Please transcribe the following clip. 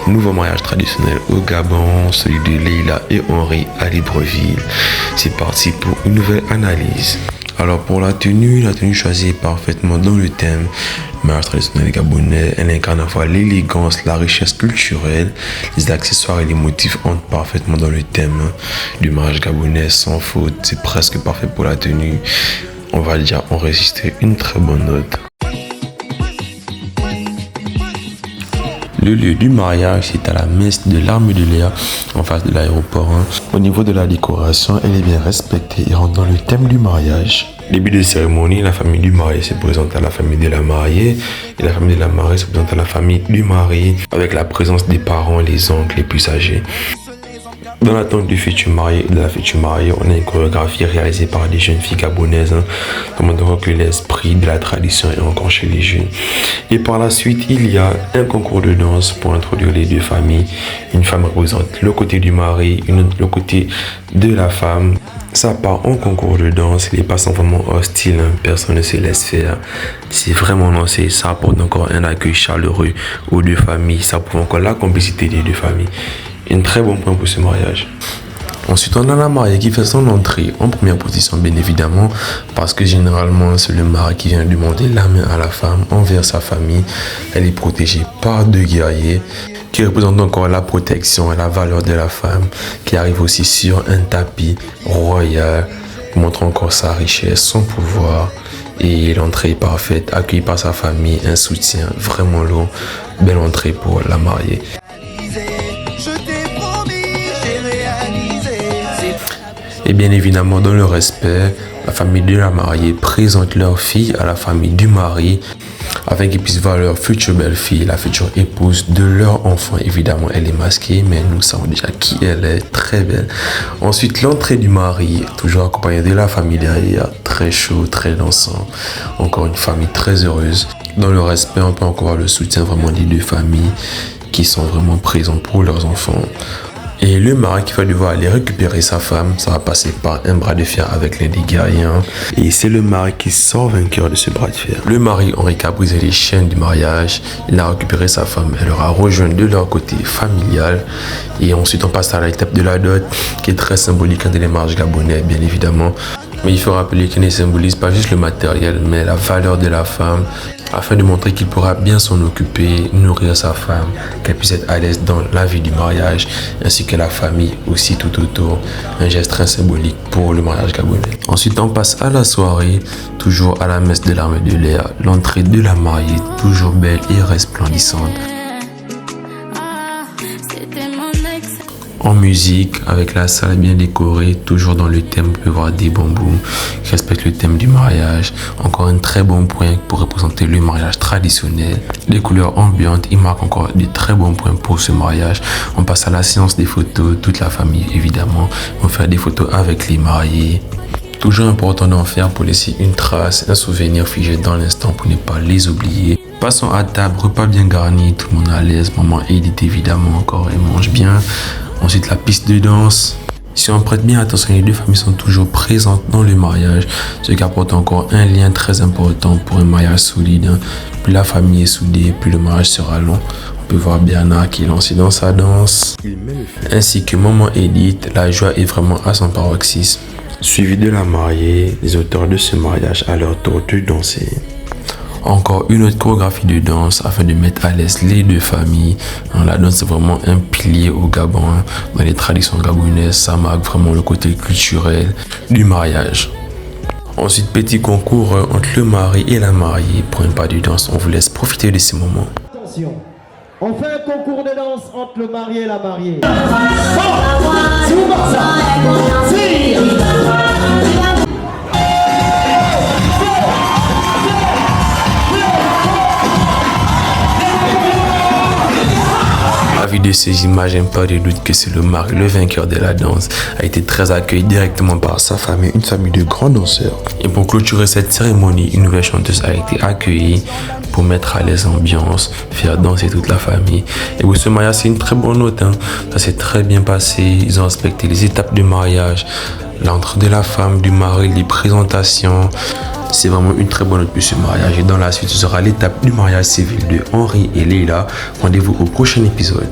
nouveau mariage traditionnel au Gabon, celui de Leila et Henri à Libreville. C'est parti pour une nouvelle analyse. Alors pour la tenue choisie est parfaitement dans le thème mariage traditionnel gabonais. Elle incarne à la fois l'élégance, la richesse culturelle, les accessoires et les motifs entrent parfaitement dans le thème du mariage gabonais sans faute. C'est presque parfait pour la tenue. On va dire enregistrer une très bonne note. Le lieu du mariage, c'est à la messe de l'Arme de Léa, en face de l'aéroport. Au niveau de la décoration, elle est bien respectée et rentre dans le thème du mariage. Début de cérémonie, la famille du marié se présente à la famille de la mariée et la famille de la mariée se présente à la famille du mari avec la présence des parents, les oncles les plus âgés. Dans l'attente du futur marié et de la future mariée, on a une chorégraphie réalisée par des jeunes filles gabonaises, pour montrer que l'esprit de la tradition est encore chez les jeunes. Et par la suite, il y a un concours de danse pour introduire les deux familles. Une femme représente le côté du mari, une autre le côté de la femme. Ça part en concours de danse, les pas sont vraiment hostiles, personne ne se laisse faire. C'est vraiment lancé, ça apporte encore un accueil chaleureux aux deux familles, ça prouve encore la complicité des deux familles. Un très bon point pour ce mariage. Ensuite, on a la mariée qui fait son entrée en première position, bien évidemment, parce que généralement, c'est le mari qui vient demander la main à la femme envers sa famille. Elle est protégée par deux guerriers qui représentent encore la protection et la valeur de la femme, qui arrive aussi sur un tapis royal, montrant encore sa richesse, son pouvoir. Et l'entrée est parfaite, accueillie par sa famille, un soutien vraiment lourd. Belle entrée pour la mariée. Et bien évidemment, dans le respect, la famille de la mariée présente leur fille à la famille du mari afin qu'ils puissent voir leur future belle-fille, la future épouse de leur enfant. Évidemment, elle est masquée, mais nous savons déjà qui elle est, très belle. Ensuite, l'entrée du mari, toujours accompagnée de la famille derrière, très chaud, très dansant. Encore une famille très heureuse. Dans le respect, on peut encore voir le soutien vraiment des deux familles qui sont vraiment présentes pour leurs enfants. Et le mari qui va devoir aller récupérer sa femme, ça va passer par un bras de fer avec l'un des guerriers. Et c'est le mari qui sort vainqueur de ce bras de fer. Le mari, Henri, qui a brisé les chaînes du mariage, il a récupéré sa femme, elle aura rejoint de leur côté familial. Et ensuite, on passe à l'étape de la dot, qui est très symbolique dans les mariages gabonais, bien évidemment. Mais il faut rappeler qu'il ne symbolise pas juste le matériel, mais la valeur de la femme, afin de montrer qu'il pourra bien s'en occuper, nourrir sa femme, qu'elle puisse être à l'aise dans la vie du mariage, ainsi que la famille aussi tout autour. Un geste très symbolique pour le mariage gabonais. Ensuite, on passe à la soirée, toujours à la messe de l'Arme de Léa. L'entrée de la mariée, toujours belle et resplendissante. En musique, avec la salle bien décorée, toujours dans le thème, vous pouvez voir des bambous qui respectent le thème du mariage. Encore un très bon point pour représenter le mariage traditionnel. Les couleurs ambiantes, ils marquent encore des très bons points pour ce mariage. On passe à la séance des photos, toute la famille évidemment. On fait des photos avec les mariés. Toujours important d'en faire pour laisser une trace, un souvenir figé dans l'instant pour ne pas les oublier. Passons à table, repas bien garni, tout le monde à l'aise. Maman Edith évidemment encore, elle mange bien. Ensuite, la piste de danse. Si on prête bien attention, les deux familles sont toujours présentes dans le mariage, ce qui apporte encore un lien très important pour un mariage solide. Plus la famille est soudée, plus le mariage sera long. On peut voir Bernard qui est lancé dans sa danse, ainsi que maman Edith. La joie est vraiment à son paroxysme. Suivi de la mariée, les auteurs de ce mariage à leur tour de danser. Encore une autre chorégraphie de danse afin de mettre à l'aise les deux familles. La danse est vraiment un pilier au Gabon. Dans les traditions gabonaises, ça marque vraiment le côté culturel du mariage. Ensuite, petit concours entre le mari et la mariée pour un pas de danse. On vous laisse profiter de ces moments. Attention, on fait un concours de danse entre le marié et la mariée. À vue de ces images, pas de doute que c'est le mari, le vainqueur de la danse, a été très accueilli directement par sa famille, une famille de grands danseurs. Et pour clôturer cette cérémonie, une nouvelle chanteuse a été accueillie pour mettre à l'aise l'ambiance, faire danser toute la famille. Et pour ce mariage, c'est une très bonne note. Ça s'est très bien passé. Ils ont respecté les étapes du mariage, l'entrée de la femme, du mari, les présentations. C'est vraiment une très bonne note pour ce mariage. Et dans la suite, ce sera l'étape du mariage civil de Henri et Leila. Rendez-vous au prochain épisode.